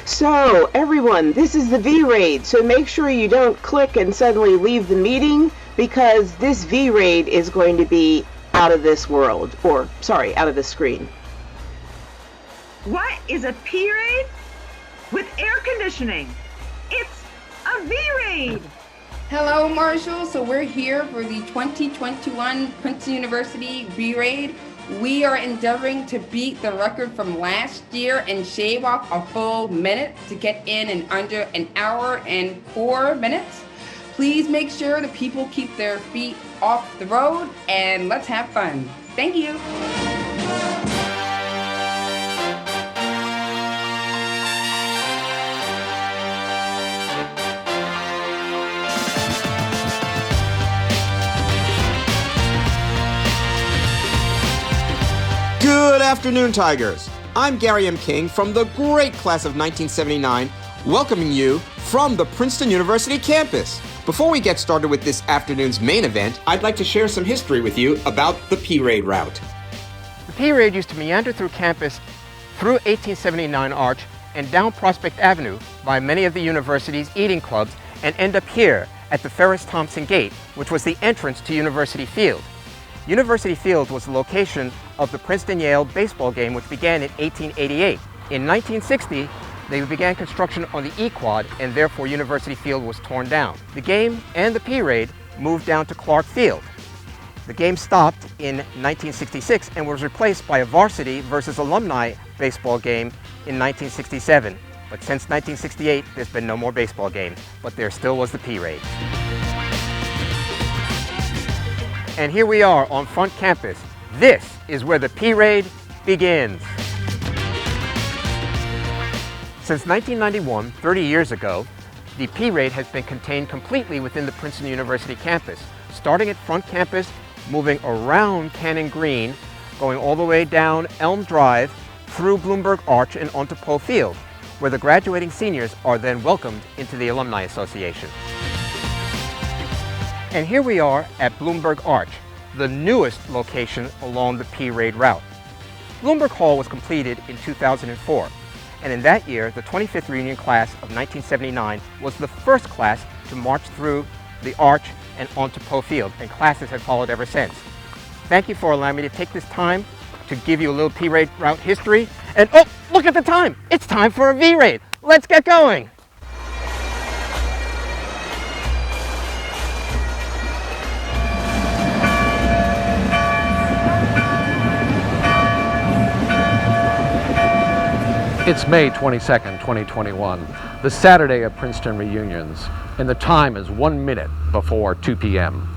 So, everyone, this is the V-Rade, so make sure you don't click and suddenly leave the meeting, because this V-Rade is going to be out of this world, or, sorry, out of the screen. What is a P-Rade? With air conditioning. It's a V-Rade! Hello, Marshall. So we're here for the 2021 Princeton University V-Rade. We are endeavoring to beat the record from last year and shave off a full minute to get in under an hour and 4 minutes. Please make sure the people keep their feet off the road and let's have fun. Thank you. Good afternoon, Tigers. I'm Gary M. King from the great class of 1979, welcoming you from the Princeton University campus. Before we get started with this afternoon's main event, I'd like to share some history with you about the P-Rade route. The P-Rade used to meander through campus, through 1879 Arch, and down Prospect Avenue by many of the university's eating clubs, and end up here at the Ferris-Thompson Gate, which was the entrance to University Field. University Field was the location of the Princeton-Yale baseball game, which began in 1888. In 1960, they began construction on the E-Quad, and therefore University Field was torn down. The game and the P-Rade moved down to Clark Field. The game stopped in 1966 and was replaced by a varsity versus alumni baseball game in 1967. But since 1968, there's been no more baseball games, but there still was the P-Rade. And here we are on front campus. This is where the P-Rade begins. Since 1991, 30 years ago, the P-Rade has been contained completely within the Princeton University campus, starting at front campus, moving around Cannon Green, going all the way down Elm Drive, through Bloomberg Arch and onto Poe Field, where the graduating seniors are then welcomed into the Alumni Association. And here we are at Bloomberg Arch, the newest location along the P-Rade route. Bloomberg Hall was completed in 2004, and in that year, the 25th reunion class of 1979 was the first class to march through the Arch and onto Poe Field, and classes have followed ever since. Thank you for allowing me to take this time to give you a little P-Rade route history. And oh, look at the time! It's time for a V-Rade! Let's get going! It's May 22nd, 2021, the Saturday of Princeton reunions, and the time is 1 minute before 2 p.m.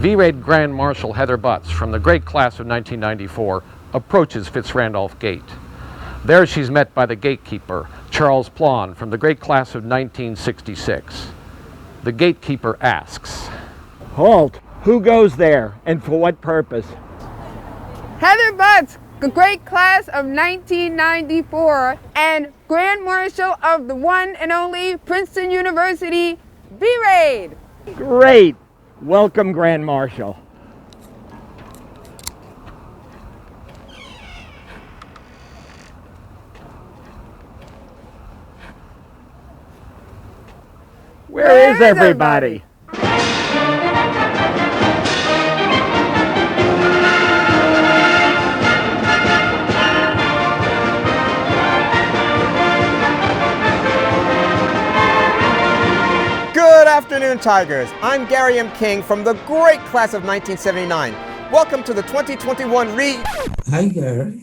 V-Rade Grand Marshal Heather Butts from the great class of 1994 approaches Fitzrandolph Gate. There she's met by the gatekeeper, Charles Plon, from the great class of 1966. The gatekeeper asks, "Halt! Who goes there, and for what purpose?" Heather Butts, the great class of 1994 and Grand Marshal of the one and only Princeton University V-Rade. Great! Welcome, Grand Marshal. Where is everybody? Good afternoon, Tigers. I'm Gary M. King from the great class of 1979. Welcome to the 2021 Hi, Gary.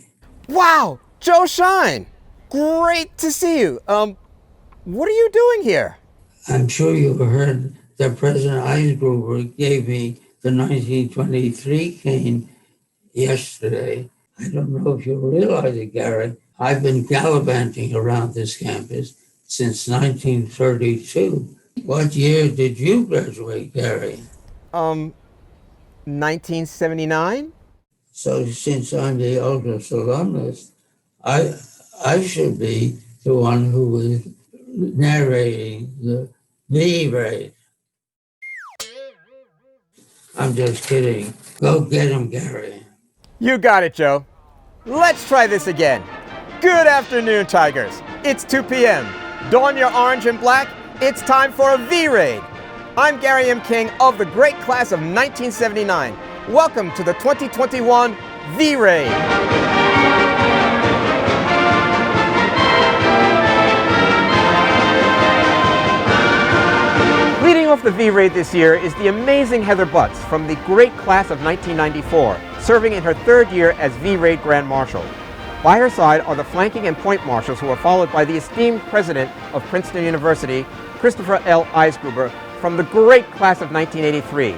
Wow, Joe Shine. Great to see you. What are you doing here? I'm sure you've heard that President Eisenhower gave me the 1923 cane yesterday. I don't know if you realize it, Gary. I've been gallivanting around this campus since 1932. What year did you graduate, Gary? 1979? So since I'm the oldest alumnus, I should be the one who was narrating the V-Rade. I'm just kidding. Go get him, Gary. You got it, Joe. Let's try this again. Good afternoon, Tigers. It's 2 p.m. Don your orange and black, it's time for a V-Rade. I'm Gary M. King of the great class of 1979. Welcome to the 2021 V-Rade. Leading off the V-Rade this year is the amazing Heather Butts from the great class of 1994, serving in her third year as V-Rade Grand Marshal. By her side are the flanking and point marshals who are followed by the esteemed president of Princeton University, Christopher L. Eisgruber, from the great class of 1983.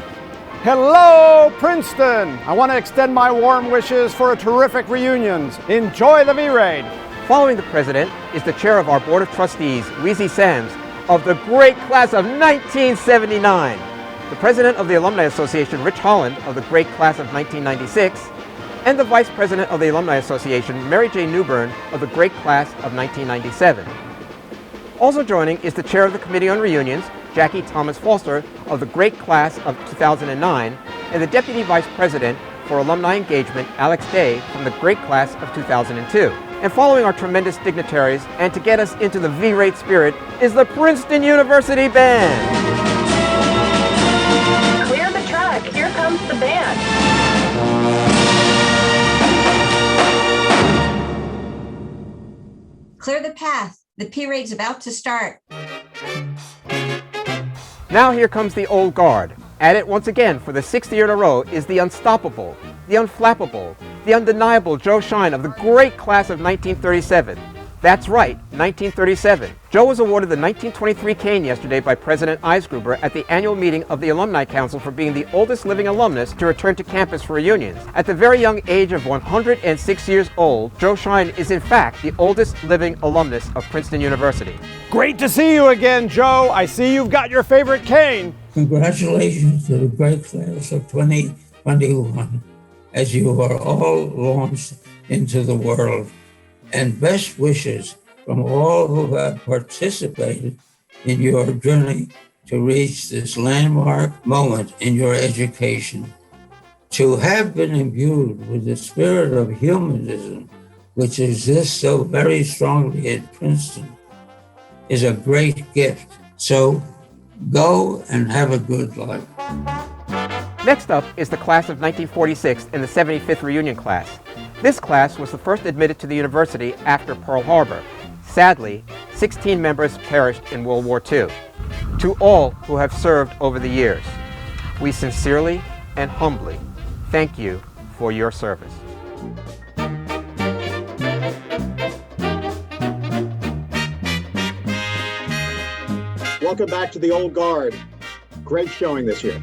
Hello, Princeton! I want to extend my warm wishes for a terrific reunions. Enjoy the V-Rade! Following the president is the chair of our Board of Trustees, Weezy Sams, of the great class of 1979. The president of the Alumni Association, Rich Holland, of the great class of 1996, and the Vice President of the Alumni Association, Mary J. Newbern, of the great class of 1997. Also joining is the Chair of the Committee on Reunions, Jackie Thomas Foster, of the great class of 2009, and the Deputy Vice President for Alumni Engagement, Alex Day, from the great class of 2002. And following our tremendous dignitaries, and to get us into the V-Rade spirit, is the Princeton University Band. Clear the track, here comes the band. Clear the path. The P-Rade's about to start. Now here comes the old guard. At it once again for the 6th year in a row is the unstoppable, the unflappable, the undeniable Joe Shine of the great class of 1937. That's right, 1937. Joe was awarded the 1923 cane yesterday by President Eisgruber at the annual meeting of the Alumni Council for being the oldest living alumnus to return to campus for reunions. At the very young age of 106 years old, Joe Shine is in fact the oldest living alumnus of Princeton University. Great to see you again, Joe. I see you've got your favorite cane. Congratulations to the great class of 2021 as you are all launched into the world. And best wishes from all who have participated in your journey to reach this landmark moment in your education. To have been imbued with the spirit of humanism, which exists so very strongly at Princeton, is a great gift. So go and have a good life. Next up is the class of 1946 and the 75th reunion class. This class was the first admitted to the university after Pearl Harbor. Sadly, 16 members perished in World War II. To all who have served over the years, we sincerely and humbly thank you for your service. Welcome back to the old guard. Great showing this year.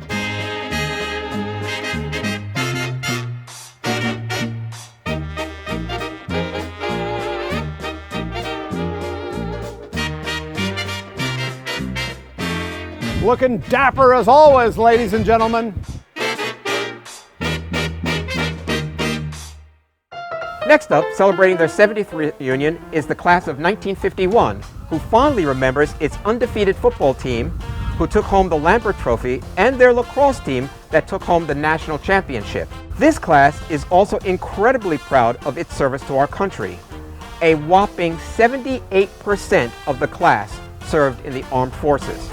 Looking dapper as always, ladies and gentlemen. Next up, celebrating their 70th reunion, is the class of 1951, who fondly remembers its undefeated football team, who took home the Lambert Trophy, and their lacrosse team that took home the national championship. This class is also incredibly proud of its service to our country. A whopping 78% of the class served in the armed forces.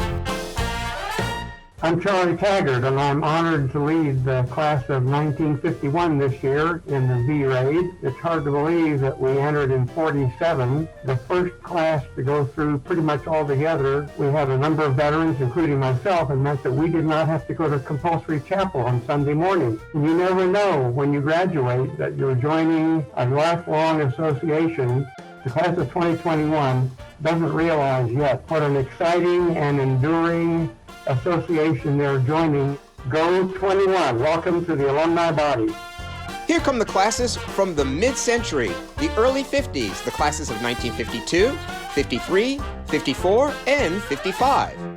I'm Charlie Taggart, and I'm honored to lead the class of 1951 this year in the V-Rade. It's hard to believe that we entered in 47, the first class to go through pretty much all together. We have a number of veterans, including myself, and meant that we did not have to go to compulsory chapel on Sunday morning. You never know when you graduate that you're joining a lifelong association. The class of 2021 doesn't realize yet what an exciting and enduring association they're joining. Go 21. Welcome to the alumni body. Here come the classes from the mid-century, the early 50s, the classes of 1952, 53, 54, and 55.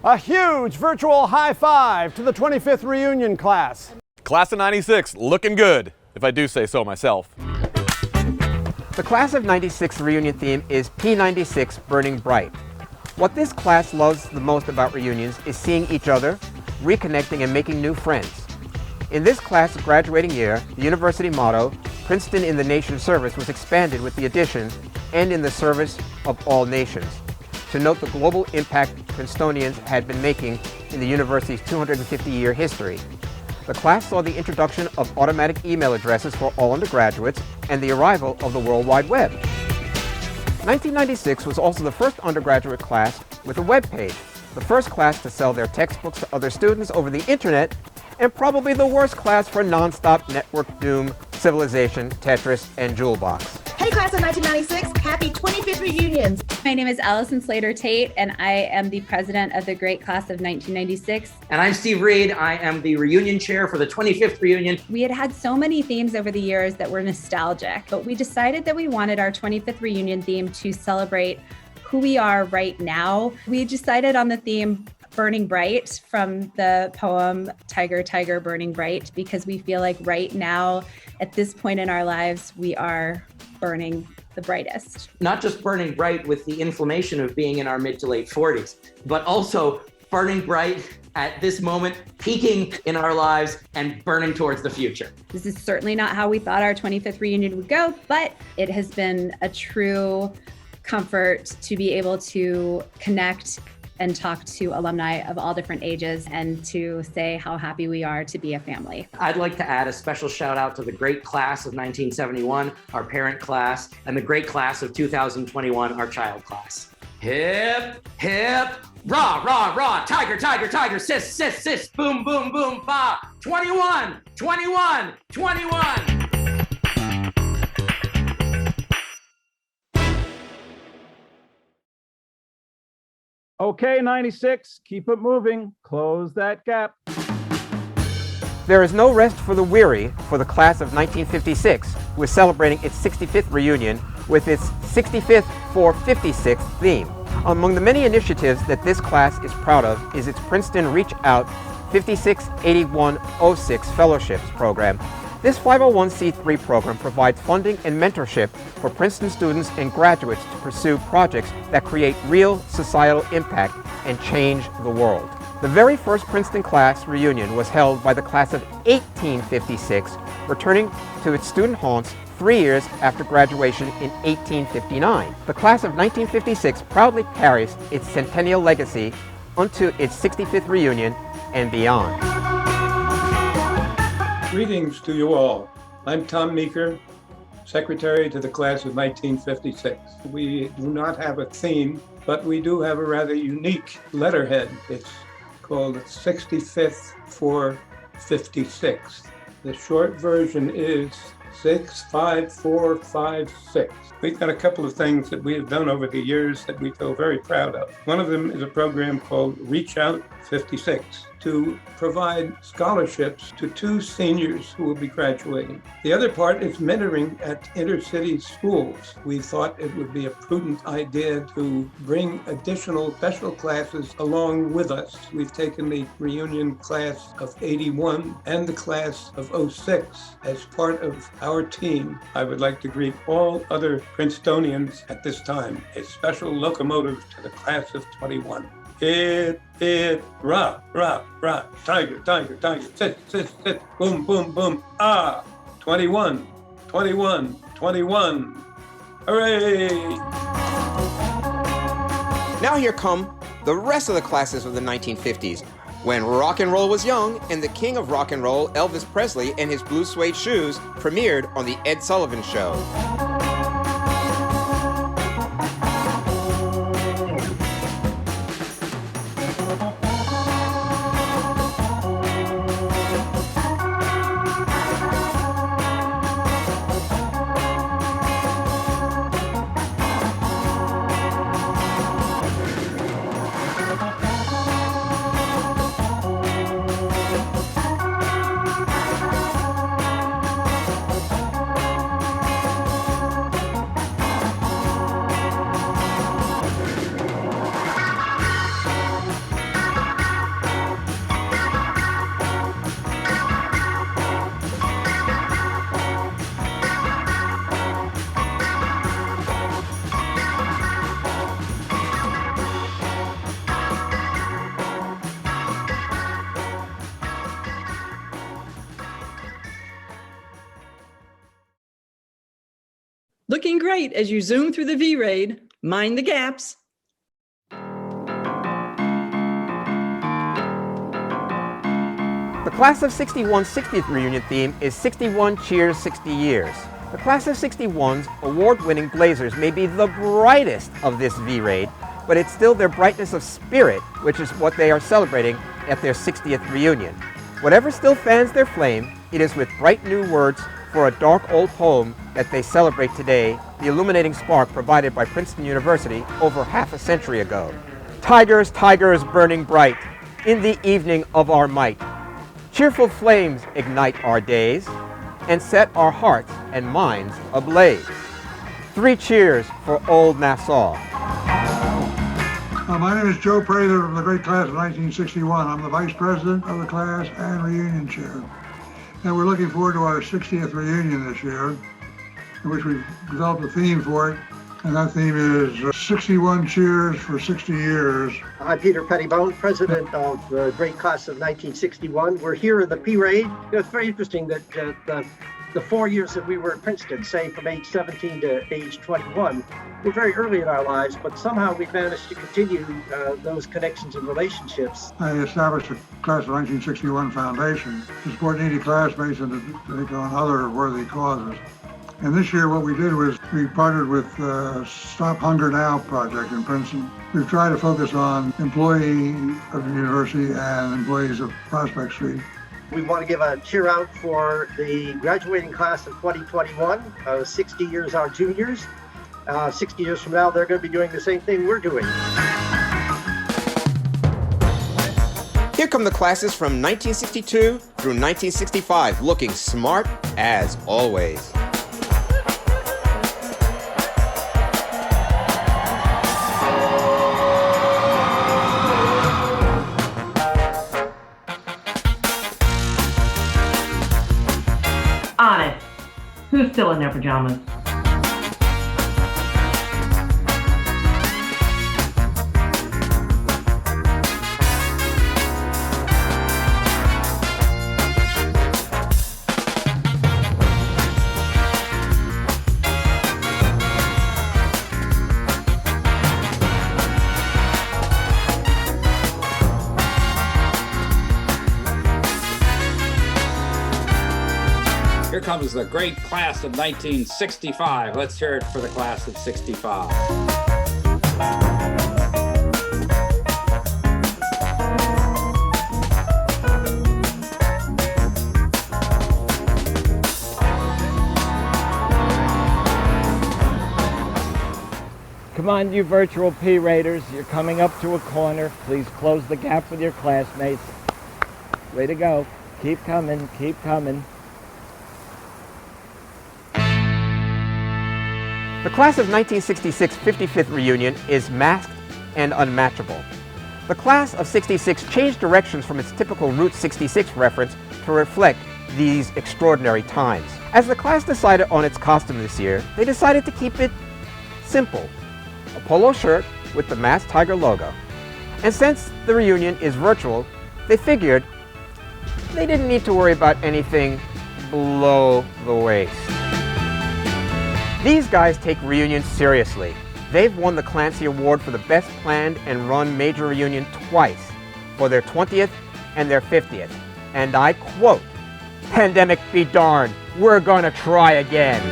A huge virtual high five to the 25th reunion class. Class of 96, looking good, if I do say so myself. The Class of 96 reunion theme is P96 Burning Bright. What this class loves the most about reunions is seeing each other, reconnecting, and making new friends. In this class graduating year, the university motto, Princeton in the Nation's Service, was expanded with the addition, and in the service of all nations, to note the global impact Princetonians had been making in the university's 250-year history. The class saw the introduction of automatic email addresses for all undergraduates and the arrival of the World Wide Web. 1996 was also the first undergraduate class with a web page, the first class to sell their textbooks to other students over the internet, and probably the worst class for nonstop network doom, civilization, Tetris, and Jewelbox. Hey, class of 1996, happy 25th reunions. My name is Allison Slater-Tate, and I am the president of the great class of 1996. And I'm Steve Reed. I am the reunion chair for the 25th reunion. We had so many themes over the years that were nostalgic, but we decided that we wanted our 25th reunion theme to celebrate who we are right now. We decided on the theme Burning Bright from the poem Tiger, Tiger, Burning Bright, because we feel like right now, at this point in our lives, we are burning the brightest. Not just burning bright with the inflammation of being in our mid to late 40s, but also burning bright at this moment, peaking in our lives and burning towards the future. This is certainly not how we thought our 25th reunion would go, but it has been a true comfort to be able to connect and talk to alumni of all different ages and to say how happy we are to be a family. I'd like to add a special shout out to the great class of 1971, our parent class, and the great class of 2021, our child class. Hip, hip, rah, rah, rah, tiger, tiger, tiger, sis, sis, sis, boom, boom, boom, ba, 21, 21, 21. Okay, 96, keep it moving. Close that gap. There is no rest for the weary for the class of 1956, who is celebrating its 65th reunion with its 65th for 56th theme. Among the many initiatives that this class is proud of is its Princeton Reach Out 568106 Fellowships program. This 501c3 program provides funding and mentorship for Princeton students and graduates to pursue projects that create real societal impact and change the world. The very first Princeton class reunion was held by the class of 1856, returning to its student haunts 3 years after graduation in 1859. The class of 1956 proudly carries its centennial legacy unto its 65th reunion and beyond. Greetings to you all. I'm Tom Meeker, Secretary to the class of 1956. We do not have a theme, but we do have a rather unique letterhead. It's called 65th for 56. The short version is 65456. We've got a couple of things that we have done over the years that we feel very proud of. One of them is a program called Reach Out 56 to provide scholarships to 2 seniors who will be graduating. The other part is mentoring at inner-city schools. We thought it would be a prudent idea to bring additional special classes along with us. We've taken the reunion class of 81 and the class of 06 as part of our team. I would like to greet all other Princetonians at this time. A special locomotive to the class of 21. Hit, rah, rah, rah, tiger, tiger, tiger, sit, sit, sit, boom, boom, boom, ah, 21, 21, 21, hooray! Now here come the rest of the classes of the 1950s, when rock and roll was young and the king of rock and roll, Elvis Presley, and his blue suede shoes premiered on The Ed Sullivan Show. Looking great as you zoom through the V-Rade. Mind the gaps. The Class of 61's 60th reunion theme is 61 Cheers 60 Years. The Class of 61's award-winning Blazers may be the brightest of this V-Rade, but it's still their brightness of spirit, which is what they are celebrating at their 60th reunion. Whatever still fans their flame, it is with bright new words for a dark old poem that they celebrate today, the illuminating spark provided by Princeton University over half a century ago. Tigers, tigers burning bright, in the evening of our might. Cheerful flames ignite our days and set our hearts and minds ablaze. 3 cheers for old Nassau. My name is Joe Prather from the great class of 1961. I'm the vice president of the class and reunion chair. And we're looking forward to our 60th reunion this year, in which we've developed a theme for it. And that theme is 61 Cheers for 60 Years. I'm Peter Pettibone, president of the great class of 1961. We're here in the P-Rade. It's very interesting that the 4 years that we were at Princeton, say from age 17 to age 21, were very early in our lives, but somehow we've managed to continue those connections and relationships. I established a class of 1961 foundation to support needy classmates and to take on other worthy causes. And this year what we did was we partnered with Stop Hunger Now project in Princeton. We've tried to focus on employees of the university and employees of Prospect Street. We want to give a cheer out for the graduating class of 2021, 60 years our juniors. 60 years from now, they're going to be doing the same thing we're doing. Here come the classes from 1962 through 1965, looking smart as always. Honest. Who's still in their pajamas? Here comes the great class of 1965. Let's hear it for the class of 65. Come on, you virtual P-Raiders. You're coming up to a corner. Please close the gap with your classmates. Way to go. Keep coming, keep coming. The Class of 1966 55th reunion is masked and unmatchable. The Class of 66 changed directions from its typical Route 66 reference to reflect these extraordinary times. As the class decided on its costume this year, they decided to keep it simple. A polo shirt with the masked tiger logo. And since the reunion is virtual, they figured they didn't need to worry about anything below the waist. These guys take reunions seriously. They've won the Clancy Award for the best planned and run major reunion twice, for their 20th and their 50th. And I quote, "Pandemic be darned, we're gonna try again."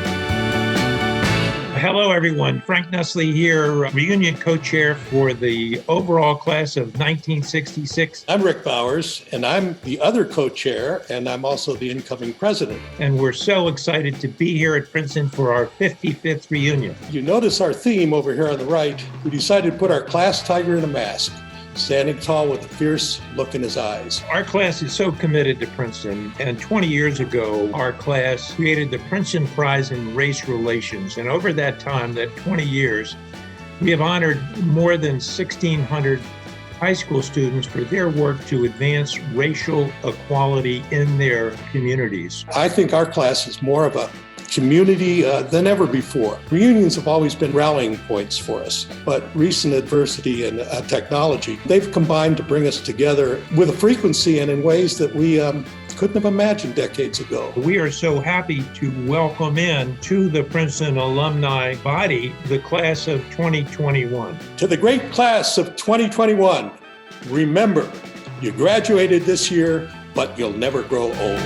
Hello, everyone. Frank Nusley here, reunion co-chair for the overall class of 1966. I'm Rick Bowers, and I'm the other co-chair, and I'm also the incoming president. And we're so excited to be here at Princeton for our 55th reunion. You notice our theme over here on the right. We decided to put our class tiger in a mask, standing tall with a fierce look in his eyes. Our class is so committed to Princeton, and 20 years ago, our class created the Princeton Prize in Race Relations. And over that time, that 20 years, we have honored more than 1,600 high school students for their work to advance racial equality in their communities. I think our class is more of a community than ever before. Reunions have always been rallying points for us, but recent adversity and technology, they've combined to bring us together with a frequency and in ways that we couldn't have imagined decades ago. We are so happy to welcome in to the Princeton alumni body the class of 2021. To the great class of 2021, remember, you graduated this year, but you'll never grow old.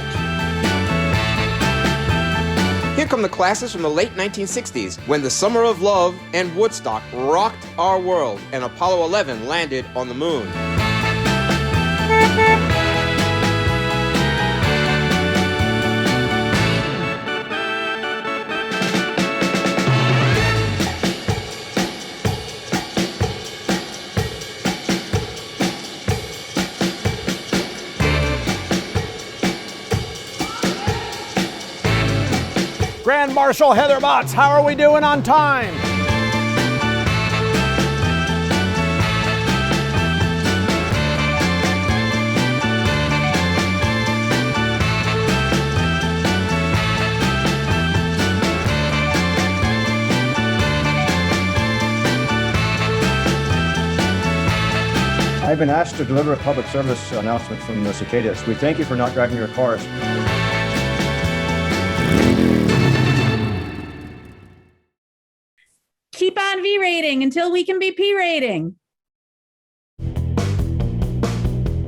Here come the classes from the late 1960s, when the Summer of Love and Woodstock rocked our world and Apollo 11 landed on the moon. Grand Marshal Heather Botts, how are we doing on time? I've been asked to deliver a public service announcement from the Cicadas. We thank you for not driving your cars. Keep on V-rating until we can be P-rating.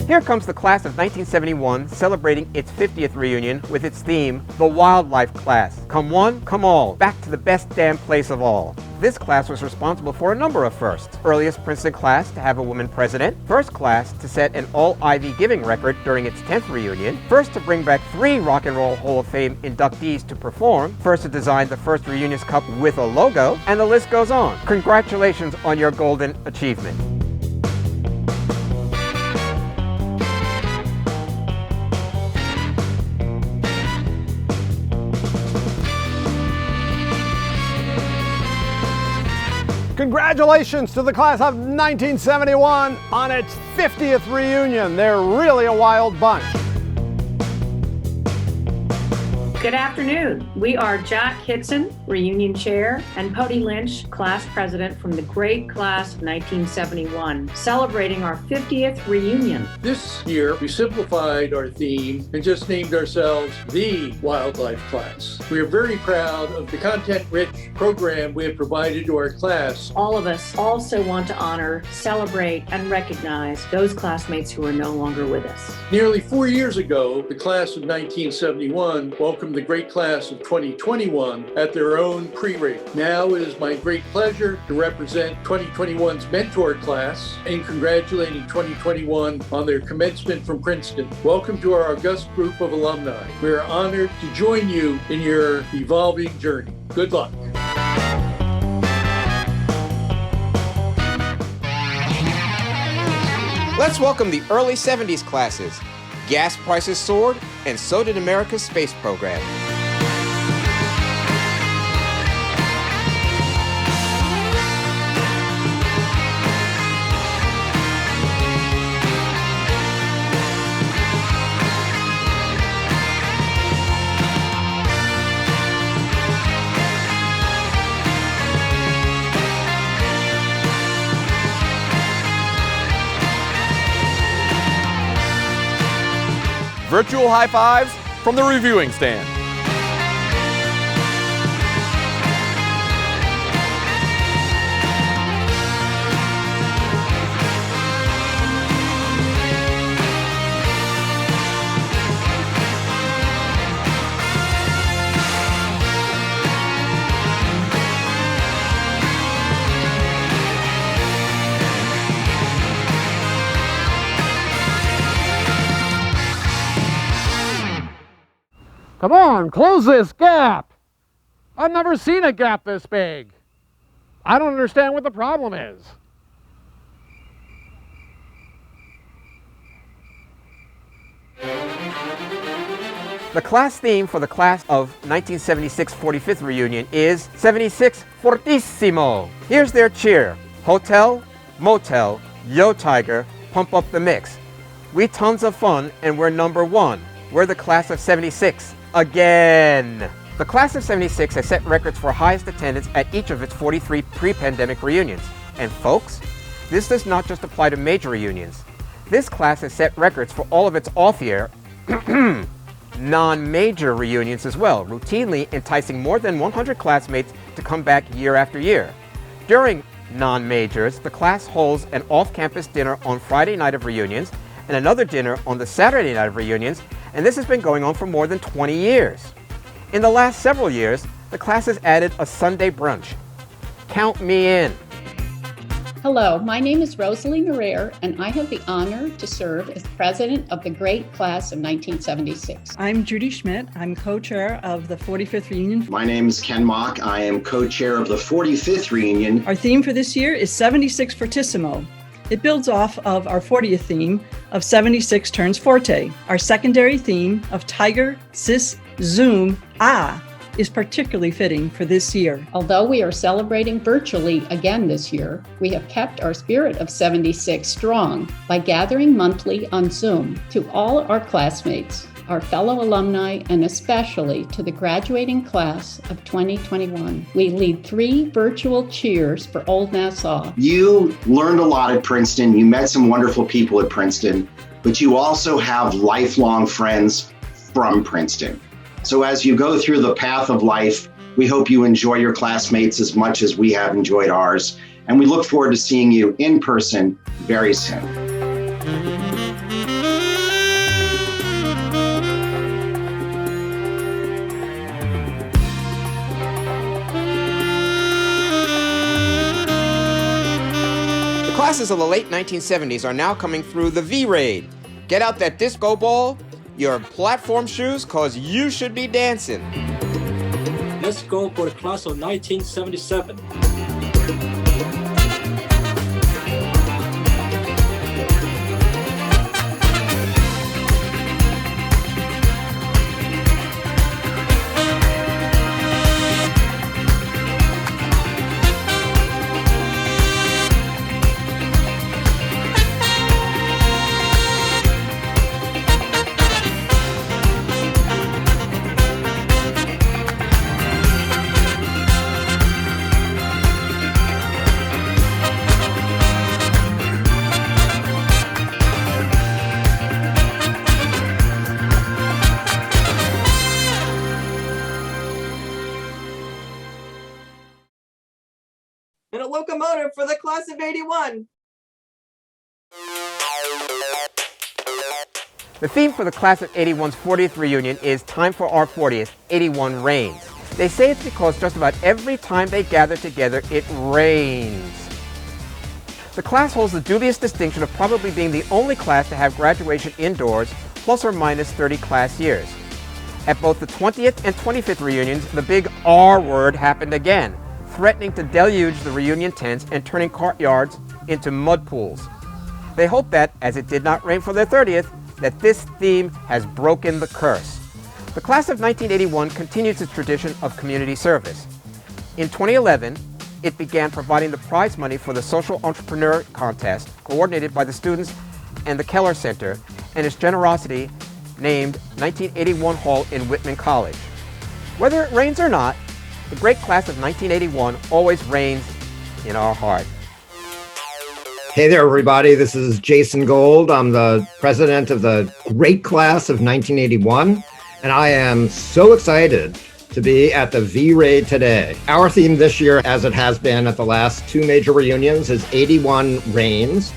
Here comes the class of 1971 celebrating its 50th reunion with its theme, the Wildlife class. Come one, come all, back to the best damn place of all. This class was responsible for a number of firsts. Earliest Princeton class to have a woman president, first class to set an all-Ivy giving record during its 10th reunion, first to bring back 3 Rock and Roll Hall of Fame inductees to perform, first to design the first Reunions Cup with a logo, and the list goes on. Congratulations on your golden achievement. Congratulations to the class of 1971 on its 50th reunion. They're really a wild bunch. Good afternoon. We are Jack Hitson, Reunion Chair, and Pody Lynch, Class President from the great class of 1971, celebrating our 50th reunion. This year, we simplified our theme and just named ourselves the Wildlife Class. We are very proud of the content-rich program we have provided to our class. All of us also want to honor, celebrate, and recognize those classmates who are no longer with us. Nearly 4 years ago, the class of 1971 welcomed the great class of 2021 at their own pre-rate. Now it is my great pleasure to represent 2021's mentor class in congratulating 2021 on their commencement from Princeton. Welcome to our august group of alumni. We are honored to join you in your evolving journey. Good luck. Let's welcome the early 70s classes. Gas prices soared, and so did America's space program. Virtual high fives from the reviewing stand. Come on, close this gap. I've never seen a gap this big. I don't understand what the problem is. The class theme for the class of 1976 45th reunion is 76 Fortissimo. Here's their cheer. Hotel, motel, yo tiger, pump up the mix. We tons of fun and we're number 1. We're the class of 76. Again. The class of 76 has set records for highest attendance at each of its 43 pre-pandemic reunions. And folks, this does not just apply to major reunions. This class has set records for all of its off-year non-major reunions as well, routinely enticing more than 100 classmates to come back year after year. During non-majors, the class holds an off-campus dinner on Friday night of reunions and another dinner on the Saturday night of reunions, and this has been going on for more than 20 years. In the last several years, the class has added a Sunday brunch. Count me in. Hello, my name is Rosalie Maria, and I have the honor to serve as president of the great class of 1976. I'm Judy Schmidt. I'm co-chair of the 45th reunion. My name is Ken Mock. I am co-chair of the 45th reunion. Our theme for this year is 76 Fortissimo. It builds off of our 40th theme of 76 Turns Forte. Our secondary theme of Tiger, Sis, Zoom, is particularly fitting for this year. Although we are celebrating virtually again this year, we have kept our spirit of 76 strong by gathering monthly on Zoom. To all our classmates, our fellow alumni, and especially to the graduating class of 2021, we lead 3 virtual cheers for Old Nassau. You learned a lot at Princeton. You met some wonderful people at Princeton, but you also have lifelong friends from Princeton. So as you go through the path of life, we hope you enjoy your classmates as much as we have enjoyed ours. And we look forward to seeing you in person very soon. The classes of the late 1970s are now coming through the V-Rade. Get out that disco ball, your platform shoes, cause you should be dancing. Let's go for the class of 1977. And a locomotive for the class of 81. The theme for the class of 81's 40th reunion is Time for Our 40th, 81 Rains. They say it's because just about every time they gather together, it rains. The class holds the dubious distinction of probably being the only class to have graduation indoors, plus or minus 30 class years. At both the 20th and 25th reunions, the big R word happened again, threatening to deluge the reunion tents and turning courtyards into mud pools. They hope that, as it did not rain for their 30th, that this theme has broken the curse. The class of 1981 continues its tradition of community service. In 2011, it began providing the prize money for the Social Entrepreneur Contest, coordinated by the students and the Keller Center, and its generosity named 1981 Hall in Whitman College. Whether it rains or not, the great class of 1981 always reigns in our heart. Hey there, everybody. This is Jason Gold. I'm the president of the great class of 1981, and I am so excited to be at the V-Rade today. Our theme this year, as it has been at the last 2 major reunions, is 81 Rains.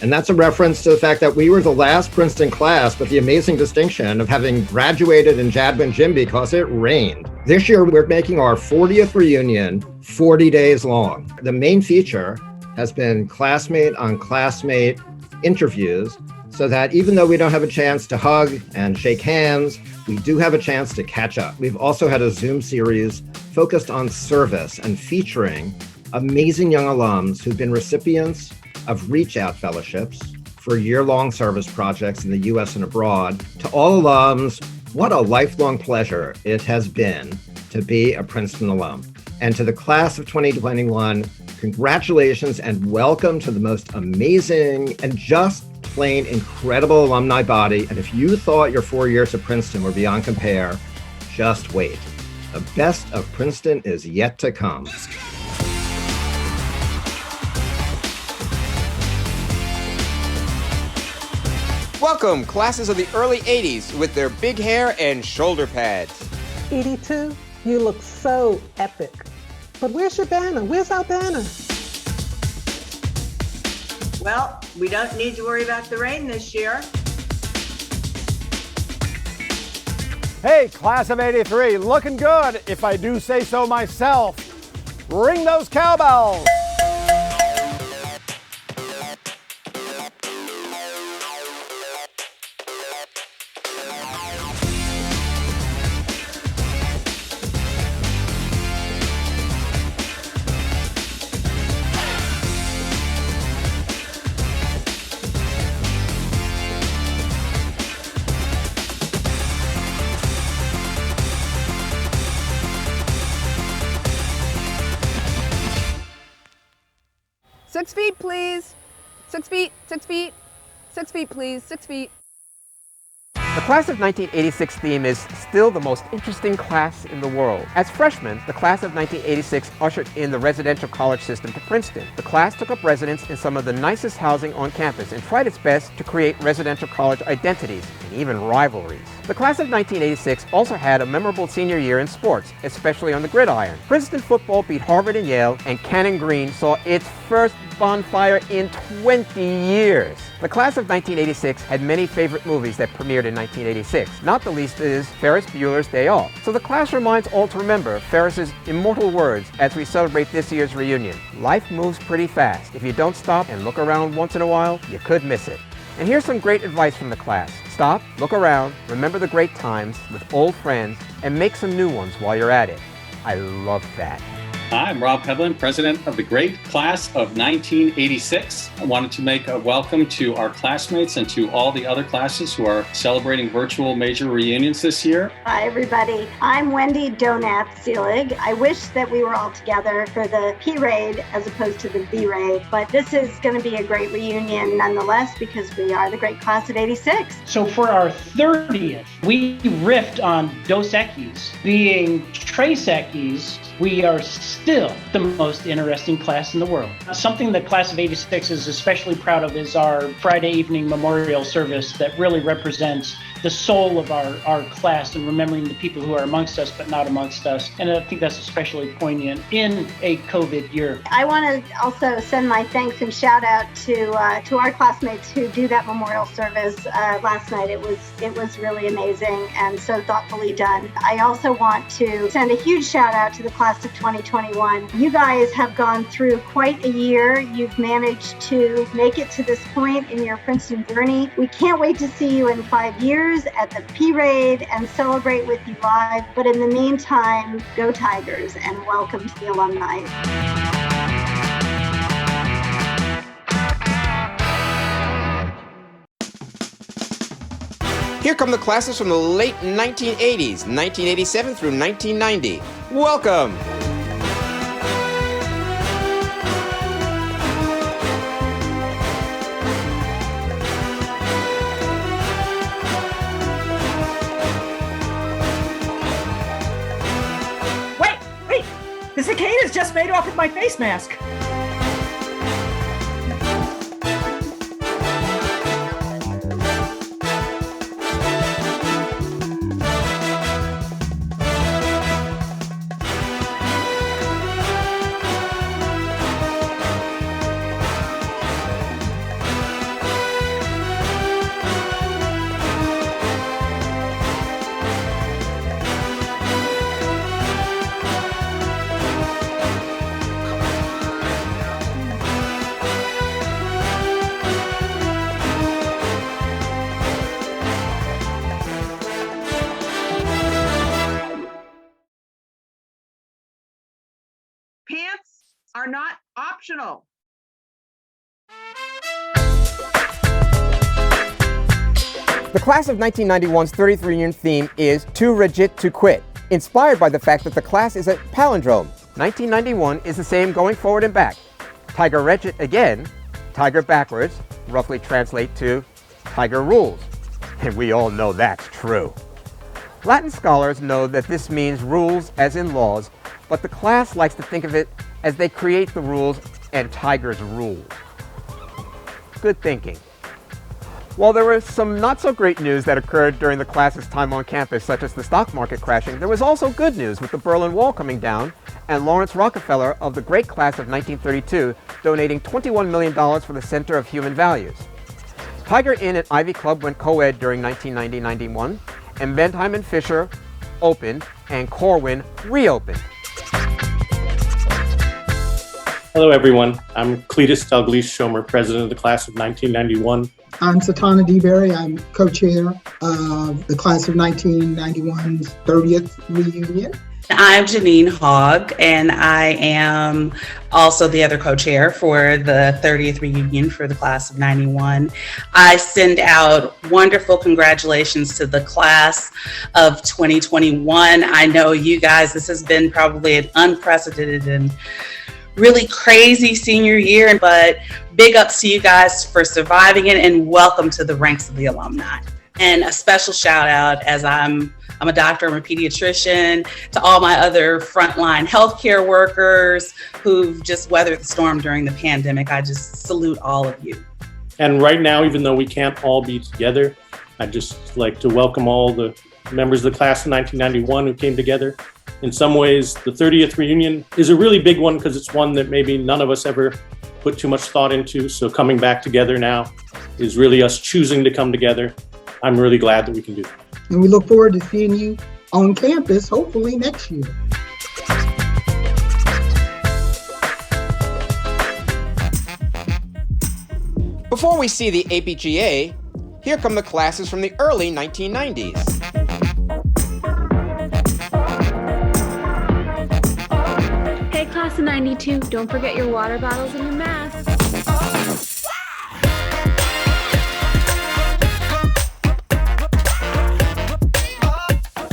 And that's a reference to the fact that we were the last Princeton class with the amazing distinction of having graduated in Jadwin Gym because it rained. This year, we're making our 40th reunion 40 days long. The main feature has been classmate on classmate interviews, so that even though we don't have a chance to hug and shake hands, we do have a chance to catch up. We've also had a Zoom series focused on service and featuring amazing young alums who've been recipients of Reach Out fellowships for year-long service projects in the U.S. and abroad. To all alums, what a lifelong pleasure it has been to be a Princeton alum. And to the class of 2021, congratulations and welcome to the most amazing and just plain incredible alumni body. And if you thought your 4 years at Princeton were beyond compare, just wait. The best of Princeton is yet to come. Welcome, classes of the early 80s with their big hair and shoulder pads. 82, you look so epic. But where's your banner? Where's our banner? Well, we don't need to worry about the rain this year. Hey, class of 83, looking good, if I do say so myself. Ring those cowbells. Six feet, please. 6 feet, 6 feet. 6 feet, please, 6 feet. The class of 1986 theme is still the most interesting class in the world. As freshmen, the class of 1986 ushered in the residential college system to Princeton. The class took up residence in some of the nicest housing on campus and tried its best to create residential college identities and even rivalries. The class of 1986 also had a memorable senior year in sports, especially on the gridiron. Princeton football beat Harvard and Yale, and Cannon Green saw its first bonfire in 20 years. The class of 1986 had many favorite movies that premiered in 1986. Not the least is Ferris Bueller's Day Off. So the class reminds all to remember Ferris's immortal words as we celebrate this year's reunion. Life moves pretty fast. If you don't stop and look around once in a while, you could miss it. And here's some great advice from the class. Stop, look around, remember the great times with old friends, and make some new ones while you're at it. I love that. Hi, I'm Rob Hedlund, president of the great class of 1986. I wanted to make a welcome to our classmates and to all the other classes who are celebrating virtual major reunions this year. Hi, everybody. I'm Wendy Donath-Seelig. I wish that we were all together for the P-Rade as opposed to the V-Rade, but this is going to be a great reunion nonetheless because we are the great class of 86. So for our 30th, we riffed on Dos Equis. Being Tres Equis, we are still the most interesting class in the world. Something the class of 86 is especially proud of is our Friday evening memorial service that really represents the soul of our class and remembering the people who are amongst us but not amongst us. And I think that's especially poignant in a COVID year. I want to also send my thanks and shout out to our classmates who do that memorial service last night. It was really amazing and so thoughtfully done. I also want to send a huge shout out to the class of 2021. You guys have gone through quite a year. You've managed to make it to this point in your Princeton journey. We can't wait to see you in 5 years at the P-Rade and celebrate with you live. But in the meantime, go Tigers and welcome to the alumni. Here come the classes from the late 1980s, 1987 through 1990. Welcome! Wait! The cicadas just made off with my face mask. Pants are not optional. The class of 1991's 33rd reunion theme is Too Rigid to Quit, inspired by the fact that the class is a palindrome. 1991 is the same going forward and back. Tiger Rigid again, Tiger backwards, roughly translate to Tiger rules. And we all know that's true. Latin scholars know that this means rules as in laws, but the class likes to think of it as they create the rules and Tigers rule. Good thinking. While there was some not so great news that occurred during the class's time on campus, such as the stock market crashing, there was also good news with the Berlin Wall coming down and Lawrence Rockefeller of the great class of 1932 donating $21 million for the Center of Human Values. Tiger Inn and Ivy Club went co-ed during 1990-91, and Bentheim and Fisher opened and Corwin reopened. Hello, everyone. I'm Cletus Dalglish-Schomer, president of the class of 1991. I'm Satana DeBerry. I'm co-chair of the class of 1991's 30th reunion. I'm Janine Hogg, and I am also the other co-chair for the 30th reunion for the class of 91. I send out wonderful congratulations to the class of 2021. I know you guys, this has been probably an unprecedented and really crazy senior year, but big ups to you guys for surviving it, and welcome to the ranks of the alumni. And a special shout out, as I'm a doctor, I'm a pediatrician, to all my other frontline healthcare workers who've just weathered the storm during the pandemic. I just salute all of you. And right now, even though we can't all be together, I'd just like to welcome all the members of the class of 1991 who came together. In some ways, the 30th reunion is a really big one because it's one that maybe none of us ever put too much thought into. So coming back together now is really us choosing to come together. I'm really glad that we can do that. And we look forward to seeing you on campus, hopefully next year. Before we see the APGA, here come the classes from the early 1990s. Hey, class of 92, don't forget your water bottles and your masks.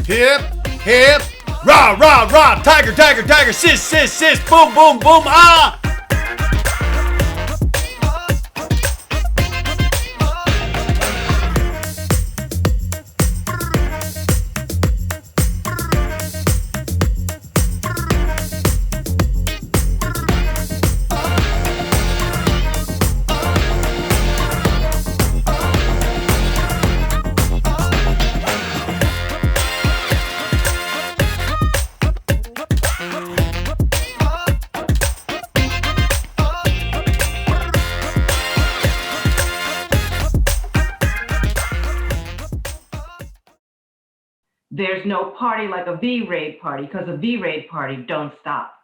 Hip, hip, rah, rah, rah, tiger, tiger, tiger, sis, sis, sis, boom, boom, boom, ah! There's no party like a V-Rade party, because a V-Rade party don't stop.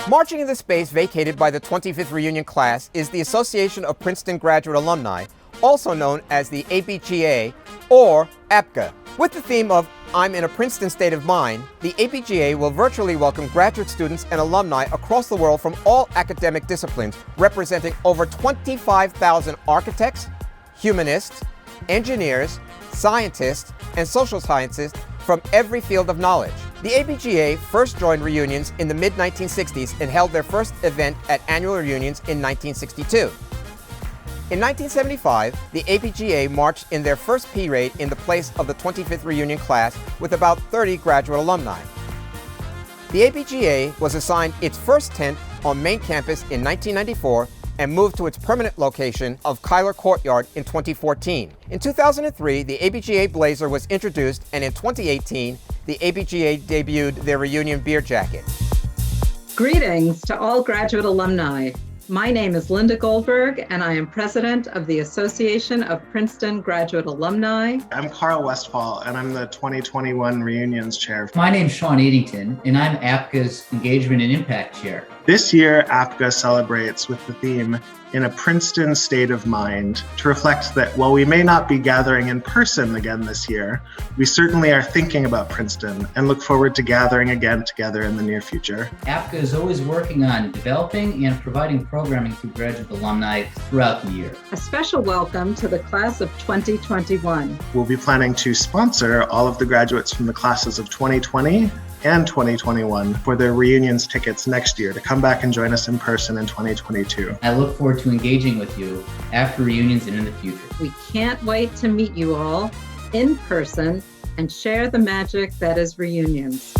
Marching in the space vacated by the 25th reunion class is the Association of Princeton Graduate Alumni, also known as the APGA or APGA. With the theme of I'm in a Princeton state of mind, the APGA will virtually welcome graduate students and alumni across the world from all academic disciplines, representing over 25,000 architects, humanists, engineers, scientists, and social scientists from every field of knowledge. The APGA first joined reunions in the mid-1960s and held their first event at annual reunions in 1962. In 1975, the APGA marched in their first P-Rade in the place of the 25th reunion class with about 30 graduate alumni. The APGA was assigned its first tent on main campus in 1994 and moved to its permanent location of Kyler Courtyard in 2014. In 2003, the APGA Blazer was introduced, and in 2018, the APGA debuted their reunion beer jacket. Greetings to all graduate alumni. My name is Linda Goldberg, and I am president of the Association of Princeton Graduate Alumni. I'm Carl Westphal, and I'm the 2021 Reunions Chair. My name's Sean Eddington, and I'm APGA's Engagement and Impact Chair. This year, APGA celebrates with the theme, In a Princeton State of Mind, to reflect that while we may not be gathering in person again this year, we certainly are thinking about Princeton and look forward to gathering again together in the near future. APGA is always working on developing and providing programming to graduate alumni throughout the year. A special welcome to the class of 2021. We'll be planning to sponsor all of the graduates from the classes of 2020 and 2021 for their reunions tickets next year to come back and join us in person in 2022. I look forward to engaging with you after reunions and in the future. We can't wait to meet you all in person and share the magic that is reunions.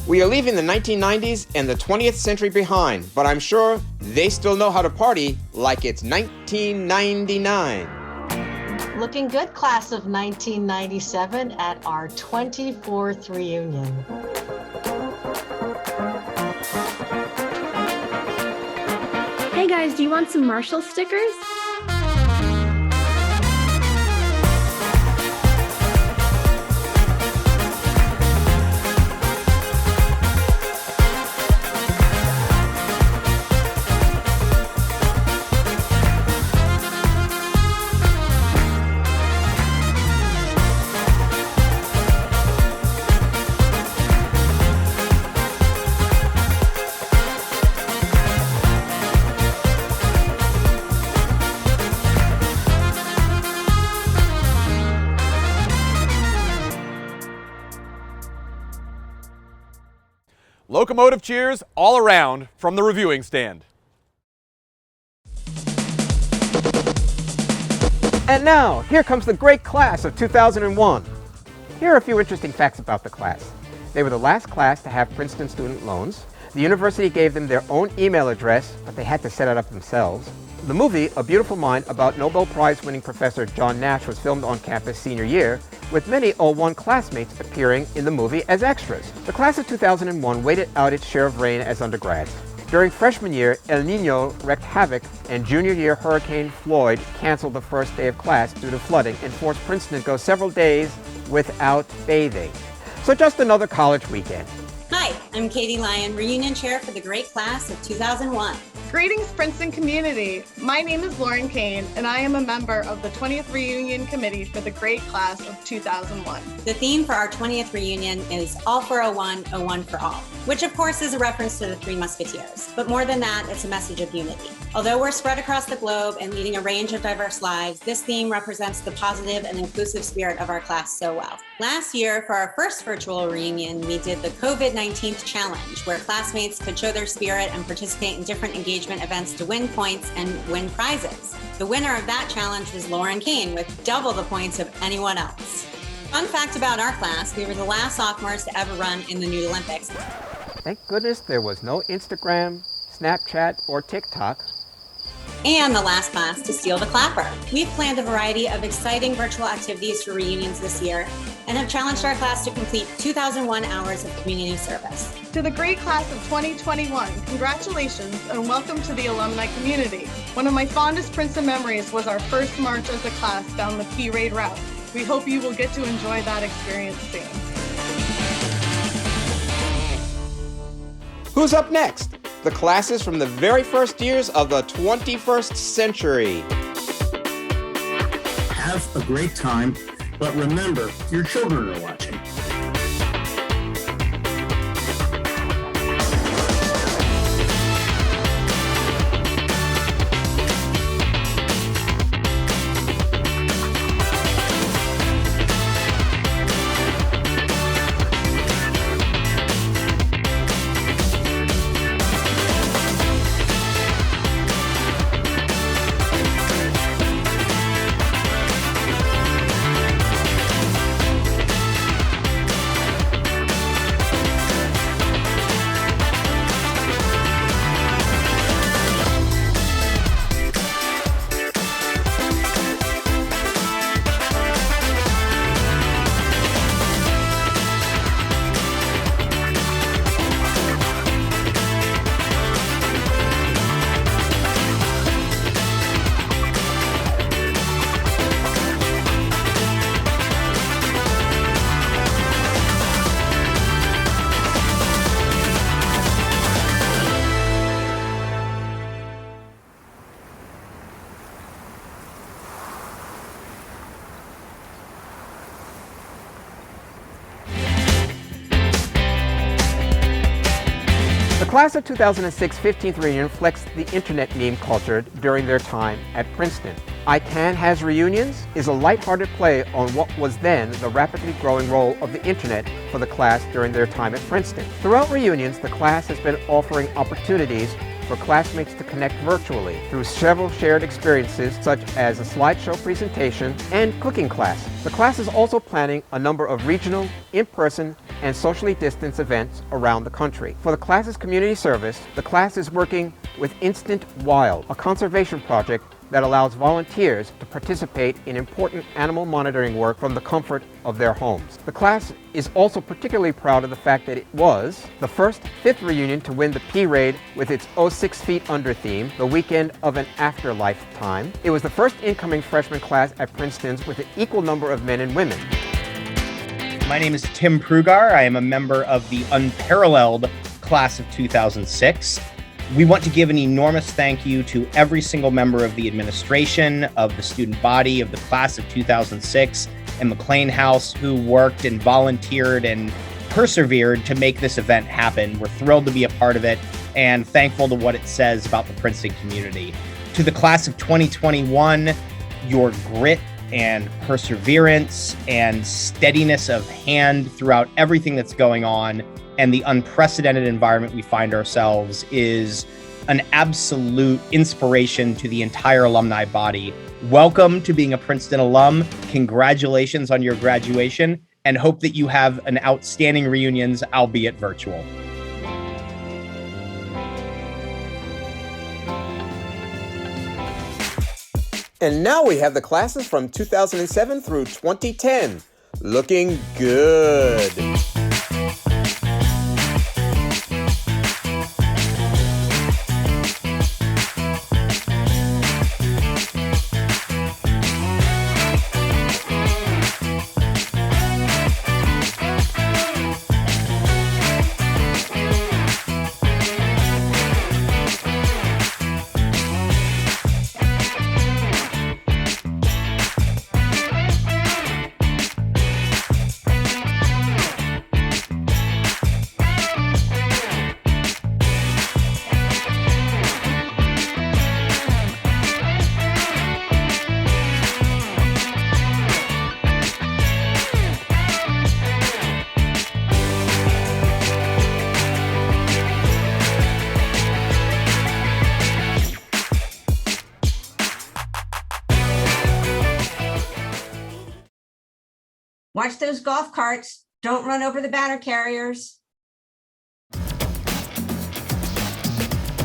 We are leaving the 1990s and the 20th century behind, but I'm sure they still know how to party like it's 1999. Looking good, class of 1997 at our 24th reunion. Hey guys, do you want some Marshall stickers? Locomotive cheers all around from the reviewing stand. And now, here comes the great class of 2001. Here are a few interesting facts about the class. They were the last class to have Princeton student loans. The university gave them their own email address, but they had to set it up themselves. The movie, A Beautiful Mind, about Nobel Prize-winning professor John Nash was filmed on campus senior year, with many 01 classmates appearing in the movie as extras. The class of 2001 waited out its share of rain as undergrads. During freshman year, El Nino wreaked havoc, and junior year Hurricane Floyd canceled the first day of class due to flooding and forced Princeton to go several days without bathing. So just another college weekend. Hi, I'm Katie Lyon, reunion chair for the great class of 2001. Greetings, Princeton community. My name is Lauren Kane, and I am a member of the 20th Reunion Committee for the great class of 2001. The theme for our 20th reunion is All for 01, 01 for all, which of course is a reference to the Three Musketeers. But more than that, it's a message of unity. Although we're spread across the globe and leading a range of diverse lives, this theme represents the positive and inclusive spirit of our class so well. Last year, for our first virtual reunion, we did the COVID-19 challenge, where classmates could show their spirit and participate in different engagement events to win points and win prizes. The winner of that challenge was Lauren Kane, with double the points of anyone else. Fun fact about our class, we were the last sophomores to ever run in the Nude Olympics. Thank goodness there was no Instagram, Snapchat, or TikTok. And the last class to steal the clapper. We've planned a variety of exciting virtual activities for reunions this year and have challenged our class to complete 2001 hours of community service. To the great class of 2021, congratulations and welcome to the alumni community. One of my fondest Princeton memories was our first march as a class down the V-Rade route. We hope you will get to enjoy that experience soon. Who's up next? The classes from the very first years of the 21st century. Have a great time, but remember, your children are watching. The class of 2006 15th reunion reflects the internet meme culture during their time at Princeton. ICANN Has Reunions is a lighthearted play on what was then the rapidly growing role of the internet for the class during their time at Princeton. Throughout reunions, the class has been offering opportunities for classmates to connect virtually through several shared experiences such as a slideshow presentation and cooking class. The class is also planning a number of regional, in-person, and socially distanced events around the country. For the class's community service, the class is working with Instant Wild, a conservation project that allows volunteers to participate in important animal monitoring work from the comfort of their homes. The class is also particularly proud of the fact that it was the first 5th reunion to win the V-Rade with its 06 Feet Under theme, the weekend of an afterlife time. It was the first incoming freshman class at Princeton's with an equal number of men and women. My name is Tim Prugar. I am a member of the unparalleled class of 2006. We want to give an enormous thank you to every single member of the administration, of the student body, of the class of 2006, and McLean House who worked and volunteered and persevered to make this event happen. We're thrilled to be a part of it and thankful to what it says about the Princeton community. To the class of 2021, your grit and perseverance and steadiness of hand throughout everything that's going on and the unprecedented environment we find ourselves is an absolute inspiration to the entire alumni body. Welcome to being a Princeton alum. Congratulations on your graduation, and hope that you have an outstanding reunions, albeit virtual. And now we have the classes from 2007 through 2010. Looking good. Watch those golf carts. Don't run over the banner carriers.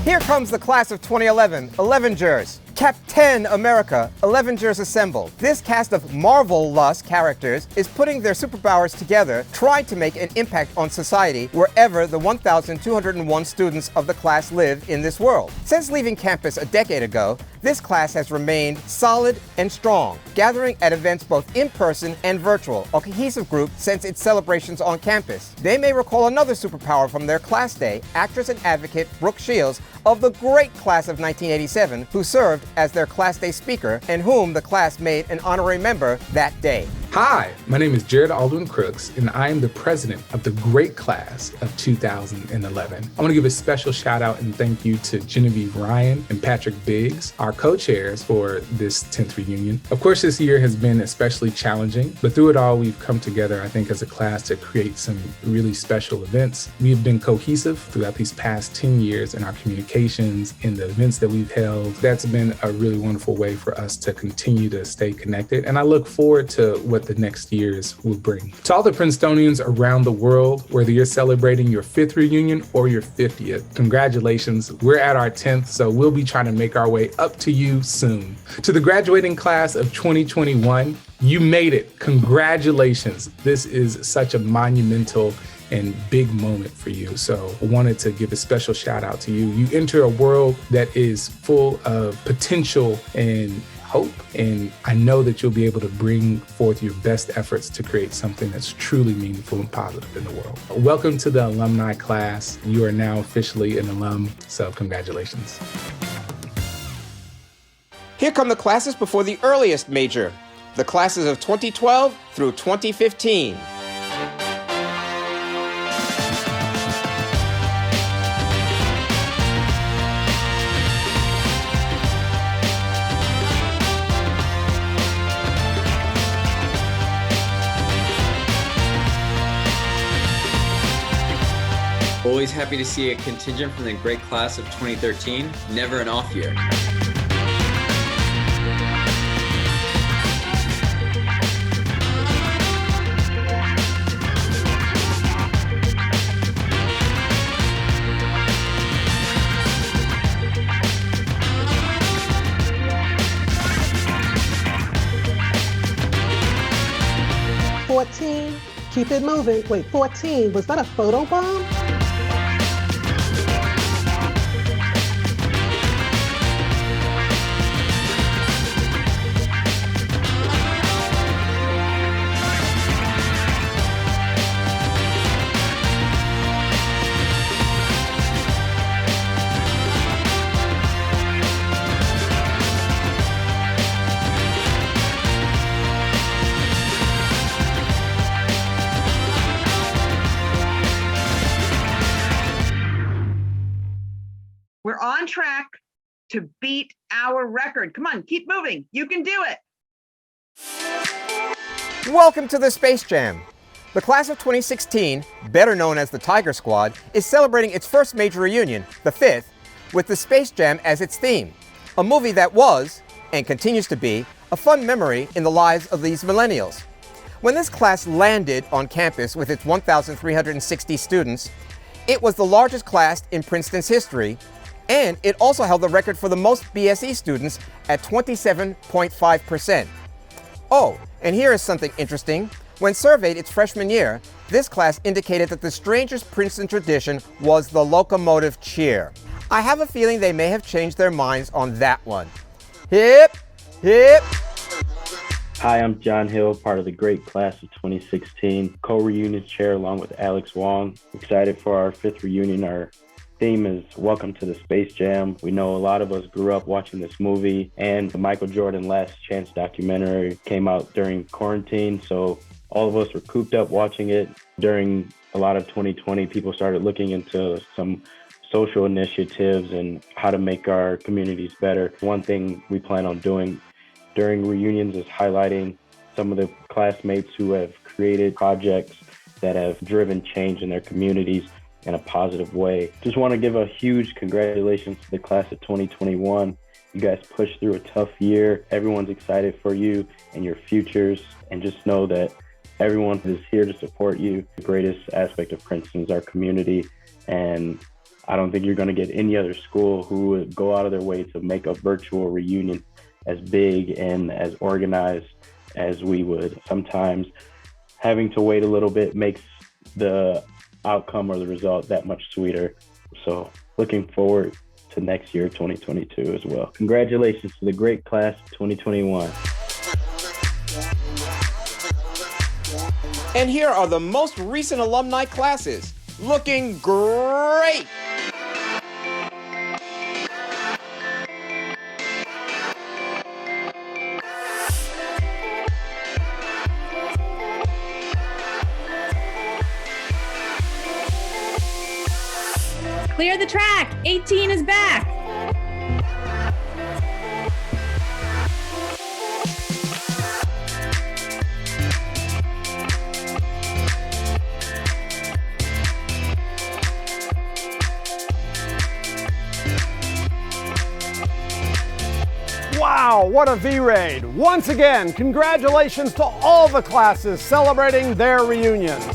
Here comes the class of 2011, 11gers. Captain America, 11gers assemble. This cast of marvelous characters is putting their superpowers together, trying to make an impact on society wherever the 1,201 students of the class live in this world. Since leaving campus a decade ago, this class has remained solid and strong, gathering at events both in person and virtual, a cohesive group since its celebrations on campus. They may recall another superpower from their class day, actress and advocate Brooke Shields of the great class of 1987, who served as their class day speaker and whom the class made an honorary member that day. Hi, my name is Jared Aldwin Crooks, and I am the president of the great class of 2011. I want to give a special shout out and thank you to Genevieve Ryan and Patrick Biggs, our co-chairs for this 10th reunion. Of course, this year has been especially challenging, but through it all, we've come together, I think, as a class to create some really special events. We have been cohesive throughout these past 10 years in our communications, in the events that we've held. That's been a really wonderful way for us to continue to stay connected, and I look forward to what the next years will bring. To all the Princetonians around the world, whether you're celebrating your 5th reunion or your 50th, congratulations. We're at our 10th, so we'll be trying to make our way up to you soon. To the graduating class of 2021, you made it. Congratulations. This is such a monumental and big moment for you. So I wanted to give a special shout out to you. You enter a world that is full of potential and hope, and I know that you'll be able to bring forth your best efforts to create something that's truly meaningful and positive in the world. Welcome to the alumni class. You are now officially an alum, so congratulations. Here come the classes before the earliest major, the classes of 2012 through 2015. Always happy to see a contingent from the great class of 2013. Never an off year. 14, keep it moving. Wait, 14, was that a photo bomb? We're on track to beat our record. Come on, keep moving. You can do it. Welcome to the Space Jam. The class of 2016, better known as the Tiger Squad, is celebrating its first major reunion, the 5th, with the Space Jam as its theme. A movie that was, and continues to be, a fun memory in the lives of these millennials. When this class landed on campus with its 1,360 students, it was the largest class in Princeton's history, and it also held the record for the most BSE students at 27.5%. Oh, and here is something interesting. When surveyed its freshman year, this class indicated that the strangest Princeton tradition was the locomotive cheer. I have a feeling they may have changed their minds on that one. Hip, hip. Hi, I'm John Hill, part of the great class of 2016, co-reunion chair along with Alex Wong. Excited for our 5th reunion. Our theme is Welcome to the Space Jam. We know a lot of us grew up watching this movie, and the Michael Jordan Last Chance documentary came out during quarantine, so all of us were cooped up watching it. During a lot of 2020, people started looking into some social initiatives and how to make our communities better. One thing we plan on doing during reunions is highlighting some of the classmates who have created projects that have driven change in their communities in a positive way. Just want to give a huge congratulations to the class of 2021. You guys pushed through a tough year. Everyone's excited for you and your futures, and just know that everyone is here to support you. The greatest aspect of Princeton is our community, and I don't think you're going to get any other school who would go out of their way to make a virtual reunion as big and as organized as we would. Sometimes having to wait a little bit makes the outcome or the result that much sweeter. So looking forward to next year, 2022 as well. Congratulations to the great class of 2021. And here are the most recent alumni classes, looking great. Clear the track. 18 is back. Wow, what a V-Rade. Once again, congratulations to all the classes celebrating their reunions.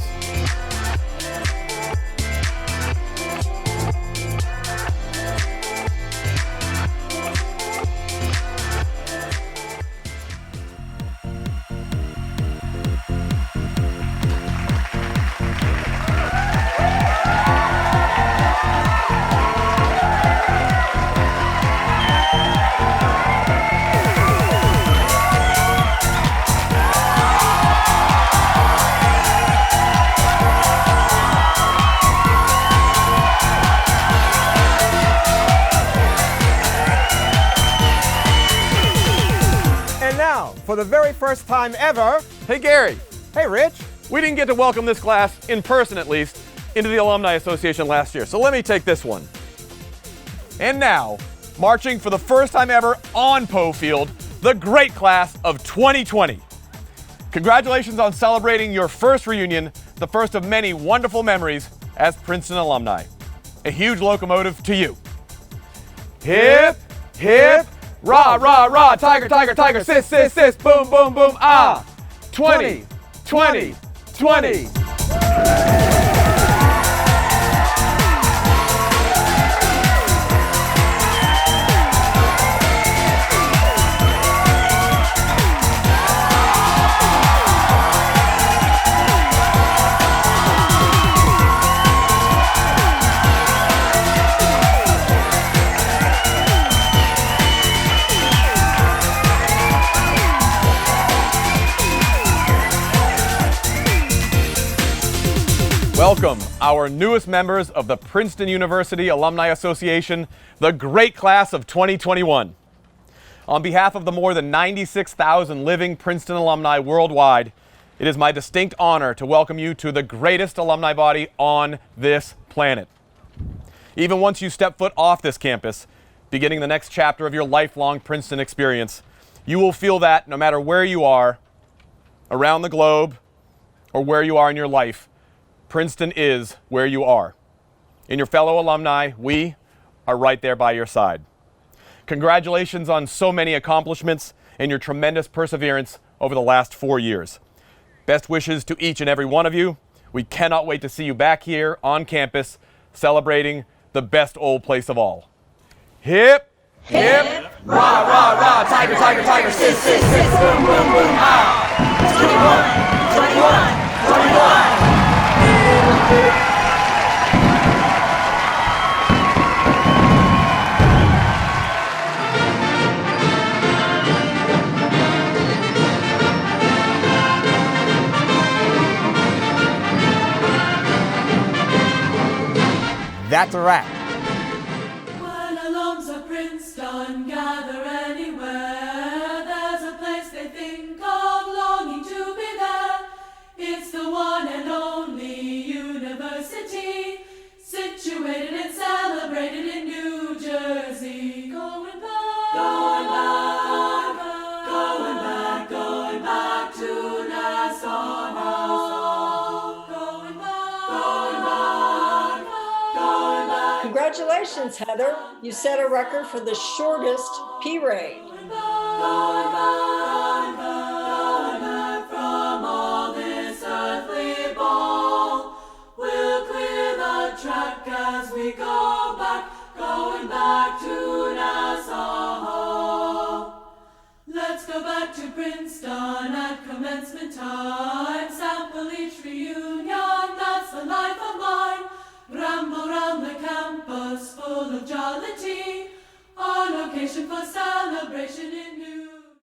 For the very first time ever, Hey Gary, hey Rich. we didn't get to welcome this class, in person at least, into the Alumni Association last year, so let me take this one. And now, marching for the first time ever on Poe Field, the great class of 2020. Congratulations on celebrating your first reunion, the first of many wonderful memories as Princeton alumni. A huge locomotive to you. Hip, hip, rah, rah, rah, tiger, tiger, tiger, sis, sis, sis, boom, boom, boom, ah. 20, 20, 20. Welcome our newest members of the Princeton University Alumni Association, the great class of 2021. On behalf of the more than 96,000 living Princeton alumni worldwide, it is my distinct honor to welcome you to the greatest alumni body on this planet. Even once you step foot off this campus, beginning the next chapter of your lifelong Princeton experience, you will feel that no matter where you are around the globe or where you are in your life, Princeton is where you are. In your fellow alumni, we are right there by your side. Congratulations on so many accomplishments and your tremendous perseverance over the last 4 years. Best wishes to each and every one of you. We cannot wait to see you back here on campus celebrating the best old place of all. Hip, hip, rah, rah, rah, tiger, tiger, tiger, sis, sis, sis, boom, boom, boom, ah. 21, 21, 21. That's a wrap. When alums of Princeton gather anywhere, there's a place they think of longing to be there. It's the one and only university, situated and celebrated in New Jersey. Going back, going back, going back, going back to Nassau. Going back, going back, going back. Congratulations, Heather. You set a record for the shortest V-Rade. Going back from all this earthly ball. We'll clear the track as we go back, going back to Nassau. Let's go back to Princeton at commencement time. Sample each reunion, that's the life of mine. Ramble round the campus full of jollity, our location for celebration in